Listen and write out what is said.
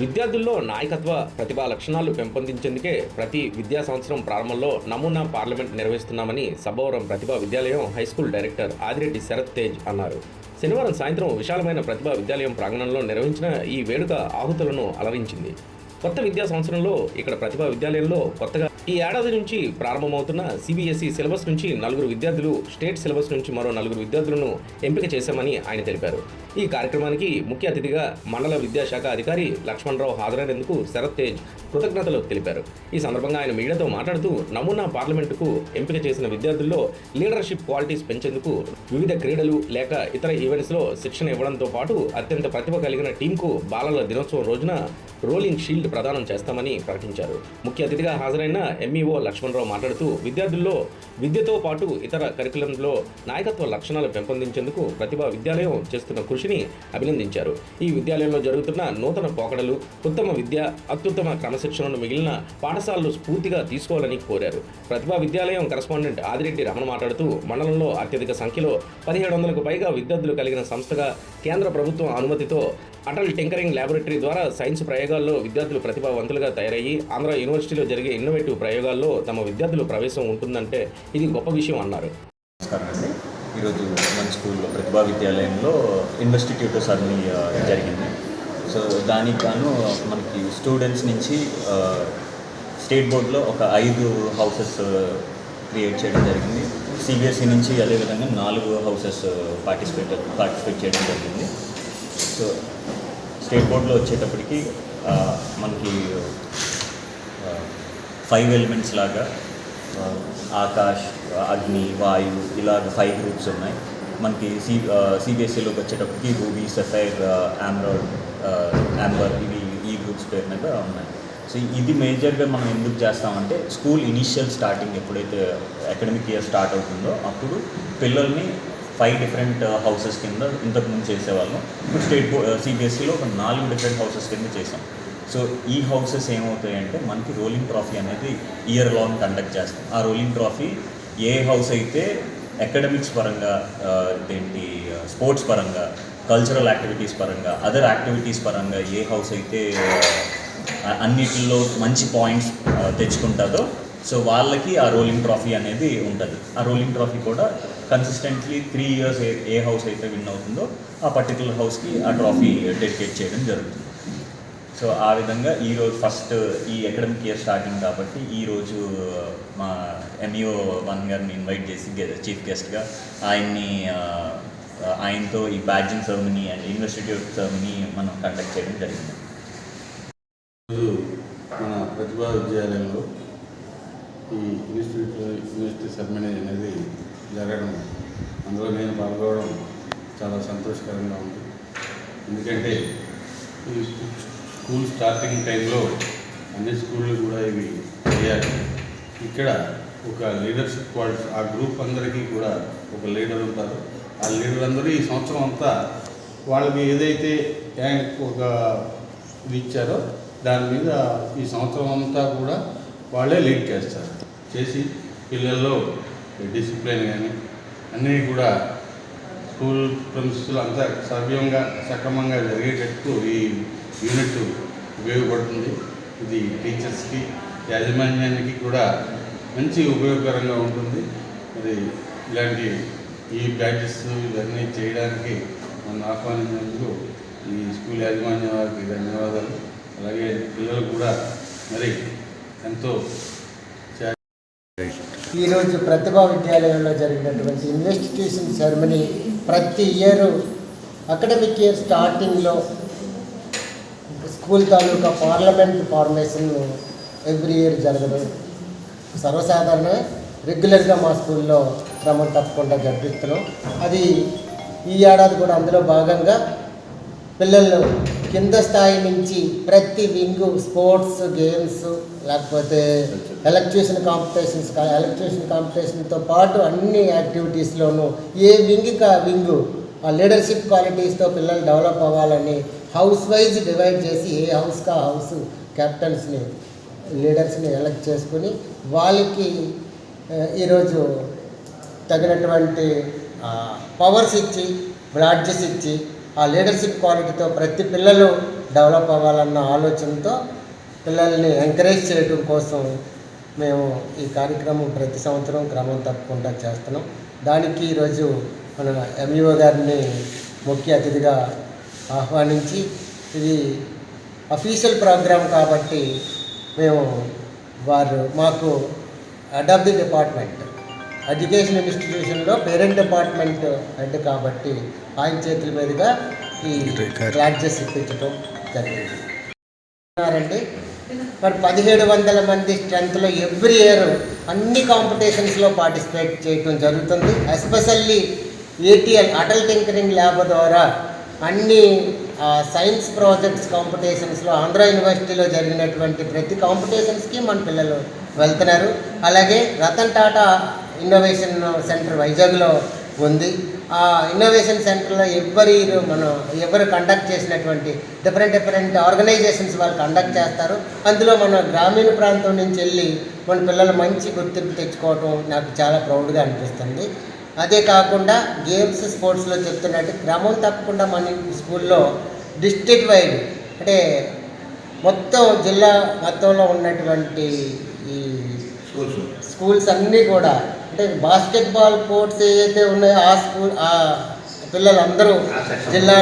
విద్యార్థుల్లో నాయకత్వ ప్రతిభా లక్షణాలు పెంపొందించేందుకే ప్రతి విద్యా సంవత్సరం ప్రారంభంలో నమూనా పార్లమెంట్ నిర్వహిస్తున్నామని సబ్బవరం ప్రతిభా విద్యాలయం హైస్కూల్ డైరెక్టర్ ఆదిరెడ్డి శరత్ తేజ్ అన్నారు. శనివారం సాయంత్రం విశాలమైన ప్రతిభా విద్యాలయం ప్రాంగణంలో నిర్వహించిన ఈ వేడుక ఆహుతులను అలరించింది. కొత్త విద్యా సంవత్సరంలో ఇక్కడ ప్రతిభా విద్యాలయంలో కొత్తగా ఈ ఏడాది నుంచి ప్రారంభమవుతున్న సిబిఎస్ఈ సిలబస్ నుంచి 4 విద్యార్థులు, స్టేట్ సిలబస్ నుంచి మరో 4 విద్యార్థులను ఎంపిక చేశామని ఆయన తెలిపారు. ఈ కార్యక్రమానికి ముఖ్య అతిథిగా మండల విద్యాశాఖ అధికారి లక్ష్మణరావు హాజరైనందుకు శరత్ తేజ్ కృతజ్ఞతలు తెలిపారు. ఈ సందర్భంగా ఆయన మీడియాతో మాట్లాడుతూ నమూనా పార్లమెంటుకు ఎంపిక చేసిన విద్యార్థుల్లో లీడర్షిప్ క్వాలిటీస్ పెంచేందుకు వివిధ క్రీడలు లేక ఇతర ఈవెంట్స్లో శిక్షణ ఇవ్వడంతో పాటు అత్యంత ప్రతిభ కలిగిన టీంకు బాలల దినోత్సవం రోజున రోలింగ్ షీల్డ్ ప్రదానం చేస్తామని ప్రకటించారు. ముఖ్య అతిథిగా హాజరైన ఎంఈఓ లక్ష్మణరావు మాట్లాడుతూ విద్యార్థుల్లో విద్యతో పాటు ఇతర కరికులంలో నాయకత్వ లక్షణాలు పెంపొందించేందుకు ప్రతిభా విద్యాలయం చేస్తున్న కృషిని అభినందించారు. ఈ విద్యాలయంలో జరుగుతున్న నూతన పోకడలు, ఉత్తమ విద్య, అత్యుత్తమ క్రమశిక్షణను మిగిలిన పాఠశాలలు స్ఫూర్తిగా తీసుకోవాలని కోరారు. ప్రతిభా విద్యాలయం కరెస్పాండెంట్ ఆదిరెడ్డి రమణ మాట్లాడుతూ మండలంలో అత్యధిక సంఖ్యలో 1700కు పైగా విద్యార్థులు కలిగిన సంస్థగా కేంద్ర ప్రభుత్వం అనుమతితో అటల్ టింకరింగ్ ల్యాబొరేటరీ ద్వారా సైన్స్ ప్రయోగాల్లో విద్యార్థులు ప్రతిభావంతులుగా తయారయ్యి ఆంధ్ర యూనివర్సిటీలో జరిగే ఇన్నోవేటివ్ ప్రయోగాల్లో తమ విద్యార్థుల ప్రవేశం ఉంటుందంటే ఇది గొప్ప విషయం అన్నారు. నమస్కారం అండి. ఈరోజు మన స్కూల్లో ప్రతిభా విద్యాలయంలో ఇన్వెస్టిట్యూట్ సర్వీ జరిగింది. సో దానికి గాను మనకి స్టూడెంట్స్ నుంచి స్టేట్ బోర్డులో ఒక 5 హౌసెస్ క్రియేట్ చేయడం జరిగింది. సిబిఎస్ఈ నుంచి అదేవిధంగా 4 హౌసెస్ పార్టిసిపేట్ చేయడం జరిగింది. సో స్టేట్ బోర్డులో వచ్చేటప్పటికి మనకి 5 ఎలిమెంట్స్ లాగా ఆకాష్, అగ్ని, వాయు ఇలాగ 5 గ్రూప్స్ ఉన్నాయి. మనకి సిబిఎస్ఈలోకి వచ్చేటప్పటికి రూబీ, సఫైర్, ఆంబర్ ఇవి ఈ గ్రూప్స్ పేరు మీద ఉన్నాయి. సో ఇది మేజర్గా మనం ఎందుకు చేస్తామంటే స్కూల్ ఇనీషియల్ స్టార్టింగ్ ఎప్పుడైతే అకాడమిక్ ఇయర్ స్టార్ట్ అవుతుందో అప్పుడు పిల్లల్ని 5 డిఫరెంట్ హౌసెస్ కింద ఇంతకుముందు చేసేవాళ్ళం. ఇప్పుడు సిబిఎస్ఈలో ఒక 4 డిఫరెంట్ హౌసెస్ కింద చేసాం. సో ఈ హౌసెస్ ఏమవుతాయంటే మనకి రోలింగ్ ట్రాఫీ అనేది ఇయర్ లాంగ్ కండక్ట్ చేస్తాం. ఆ రోలింగ్ ట్రాఫీ ఏ హౌస్ అయితే అకాడమిక్స్ పరంగా, స్పోర్ట్స్ పరంగా, కల్చరల్ యాక్టివిటీస్ పరంగా, అదర్ యాక్టివిటీస్ పరంగా ఏ హౌస్ అయితే అన్నిటిలో మంచి పాయింట్స్ తెచ్చుకుంటుందో సో వాళ్ళకి ఆ రోలింగ్ ట్రాఫీ అనేది ఉంటుంది. ఆ రోలింగ్ ట్రాఫీ కూడా కన్సిస్టెంట్లీ 3 ఇయర్స్ ఏ హౌస్ అయితే విన్ అవుతుందో ఆ పర్టికులర్ హౌస్కి ఆ ట్రాఫీ డెడికేట్ చేయడం జరుగుతుంది. సో ఆ విధంగా ఈరోజు ఫస్ట్ ఈ అకాడమిక్ ఇయర్ స్టార్టింగ్ కాబట్టి ఈరోజు మా ఎంఈఓ 1 గారిని ఇన్వైట్ చేసి చీఫ్ గెస్ట్గా ఆయనతో ఈ బ్యాడ్జింగ్ సెరమనీ అండ్ ఇన్వెస్టిట్యూట్ సెరమనీ మనం కండక్ట్ చేయడం జరిగింది. మన ప్రతిభా విద్యాలయంలో ఈ యూనివర్సిటీ సెరమనీ అనేది జరగడం, అందులో నేను పాల్గొనడం చాలా సంతోషకరంగా ఉంది. ఎందుకంటే ఈ స్కూల్ స్టార్టింగ్ టైంలో అన్ని స్కూళ్ళు కూడా ఇవి చేయాలి. ఇక్కడ ఒక లీడర్షిప్ క్వాలిటీ, ఆ గ్రూప్ అందరికీ కూడా ఒక లీడర్ ఉంటారు. ఆ లీడర్ అందరూ ఈ సంవత్సరం అంతా వాళ్ళకి ఏదైతే ఒక ఇది ఇచ్చారో దాని మీద ఈ సంవత్సరం అంతా కూడా వాళ్ళే లీడ్ చేసి పిల్లల్లో డిసిప్లిన్ కానీ అన్నీ కూడా స్కూల్ ప్రిన్సిపల్ అంతా సక్రమంగా జరిగేటట్టు ఈ యూనిట్ ఉపయోగపడుతుంది. ఇది టీచర్స్కి, యాజమాన్యానికి కూడా మంచి ఉపయోగకరంగా ఉంటుంది. మరి ఇలాంటి ఈ బ్యాచెస్ ఇవన్నీ చేయడానికి నన్ను ఆహ్వానించినందుకు ఈ స్కూల్ యాజమాన్యం వారికి ధన్యవాదాలు. అలాగే పిల్లలు కూడా మరి ఎంతో. ఈరోజు ప్రతిభా విద్యాలయంలో జరిగినటువంటి ఇన్వెస్టిట్యూషన్ సెరమనీ ప్రతి ఇయర్ అకాడమిక్ ఇయర్ స్టార్టింగ్లో స్కూల్ తాలూకా పార్లమెంట్ ఫార్మేషన్ ఎవ్రీ ఇయర్ జరగడం సర్వసాధారణమే. రెగ్యులర్గా మా స్కూల్లో క్రమం తప్పకుండా జరిపిస్తున్నాం. అది ఈ ఏడాది కూడా అందులో భాగంగా పిల్లలు కింద స్థాయి నుంచి ప్రతి వింగు, స్పోర్ట్స్, గేమ్స్, లేకపోతే ఎలక్ట్రీషియన్ కాంపిటీషన్తో పాటు అన్ని యాక్టివిటీస్లోనూ ఏ వింగ్కి ఆ వింగు ఆ లీడర్షిప్ క్వాలిటీస్తో పిల్లలు డెవలప్ అవ్వాలని హౌస్ వైజ్ డివైడ్ చేసి ఏ హౌస్కి ఆ హౌస్ కెప్టెన్స్ని, లీడర్స్ని ఎలక్ట్ చేసుకుని వాళ్ళకి ఈరోజు తగినటువంటి పవర్స్ ఇచ్చి, బ్యాడ్జెస్ ఇచ్చి ఆ లీడర్షిప్ క్వాలిటీతో ప్రతి పిల్లలు డెవలప్ అవ్వాలన్న ఆలోచనతో పిల్లల్ని ఎంకరేజ్ చేయడం కోసం మేము ఈ కార్యక్రమం ప్రతి సంవత్సరం క్రమం తప్పకుండా చేస్తున్నాం. దానికి ఈరోజు మన ఎంఈఓ గారిని ముఖ్య అతిథిగా ఆహ్వానించి, ఇది అఫీషియల్ ప్రోగ్రాం కాబట్టి మేము వారు మాకు head of the department education ఇన్స్టిట్యూషన్లో పేరెంట్ డిపార్ట్మెంట్ హెడ్ కాబట్టి ఆయన చేతుల మీదుగా ఈ బ్యాడ్జెస్ ఇప్పించడం జరిగింది. మరి 1700 మంది స్ట్రెంత్లో ఎవ్రీ ఇయర్ అన్ని కాంపిటీషన్స్లో పార్టిసిపేట్ చేయడం జరుగుతుంది. Especially ATL Atal tinkering lab ద్వారా అన్ని సైన్స్ ప్రాజెక్ట్స్ కాంపిటీషన్స్లో ఆంధ్ర యూనివర్సిటీలో జరిగినటువంటి ప్రతి కాంపిటీషన్స్కి మన పిల్లలు వెళ్తున్నారు. అలాగే రతన్ టాటా ఇన్నోవేషన్ సెంటర్ వైజాగ్లో ఉంది. ఆ ఇన్నోవేషన్ సెంటర్లో ఎవరు కండక్ట్ చేసినటువంటి డిఫరెంట్ ఆర్గనైజేషన్స్ వాళ్ళు కండక్ట్ చేస్తారు. అందులో మన గ్రామీణ ప్రాంతం నుంచి వెళ్ళి మన పిల్లలు మంచి గుర్తింపు తెచ్చుకోవటం నాకు చాలా ప్రౌడ్గా అనిపిస్తుంది. అదే కాకుండా గేమ్స్ స్పోర్ట్స్లో చెప్తున్నట్టు క్రమం తప్పకుండా మన స్కూల్లో డిస్ట్రిక్ట్ వైడ్ అంటే మొత్తం జిల్లా మొత్తంలో ఉన్నటువంటి ఈ స్కూల్స్ అన్నీ కూడా అంటే బాస్కెట్బాల్ కోర్ట్స్ ఏవైతే ఉన్నాయో ఆ పిల్లలందరూ జిల్లా